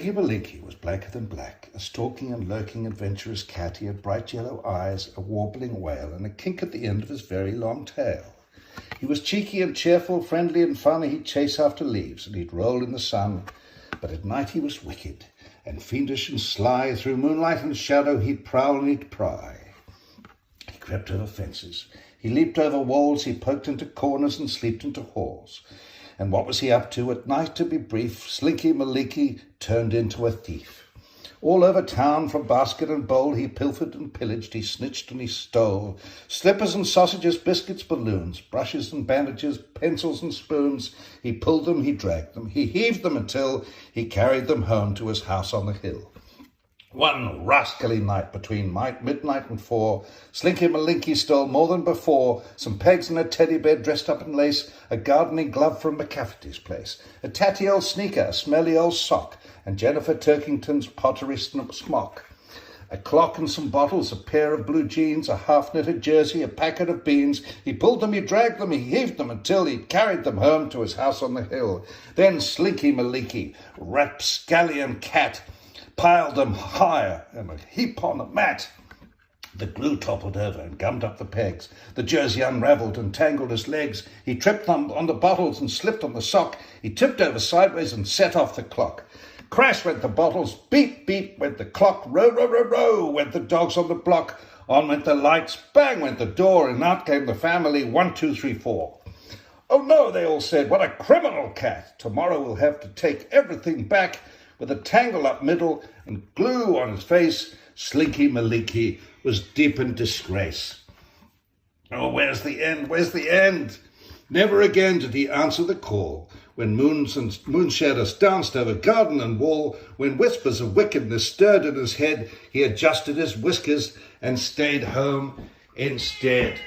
Slinky Malinky was blacker than black, a stalking and lurking adventurous cat. He had bright yellow eyes, a warbling wail, and a kink at the end of his very long tail. He was cheeky and cheerful, friendly and funny. He'd chase after leaves, and he'd roll in the sun. But at night he was wicked, and fiendish and sly. Through moonlight and shadow he'd prowl and he'd pry. He crept over fences, he leaped over walls, he poked into corners and slept into halls. And what was he up to? At night, to be brief, Slinky Malinky turned into a thief. All over town, from basket and bowl, he pilfered and pillaged, he snitched and he stole. Slippers and sausages, biscuits, balloons, brushes and bandages, pencils and spoons. He pulled them, he dragged them, he heaved them until he carried them home to his house on the hill. One rascally night between midnight and 4, Slinky Malinky stole more than before, some pegs and a teddy bear dressed up in lace, a gardening glove from McCafferty's place, a tatty old sneaker, a smelly old sock, and Jennifer Turkington's pottery smock, a clock and some bottles, a pair of blue jeans, a half-knitted jersey, a packet of beans. He pulled them, he dragged them, he heaved them until he carried them home to his house on the hill. Then Slinky Malinky, rapscallion cat, piled them higher in a heap on the mat. The glue toppled over and gummed up the pegs. The jersey unravelled and tangled his legs. He tripped on the bottles and slipped on the sock. He tipped over sideways and set off the clock. Crash went the bottles, beep, beep went the clock, row, row, row, row went the dogs on the block. On went the lights, bang went the door, and out came the family, 1, 2, 3, 4. Oh no, they all said, what a criminal cat. Tomorrow we'll have to take everything back. With a tangle up middle and glue on his face, Slinky Malinky was deep in disgrace. Oh, where's the end? Where's the end? Never again did he answer the call. When moon shadows danced over garden and wall, when whispers of wickedness stirred in his head, he adjusted his whiskers and stayed home instead.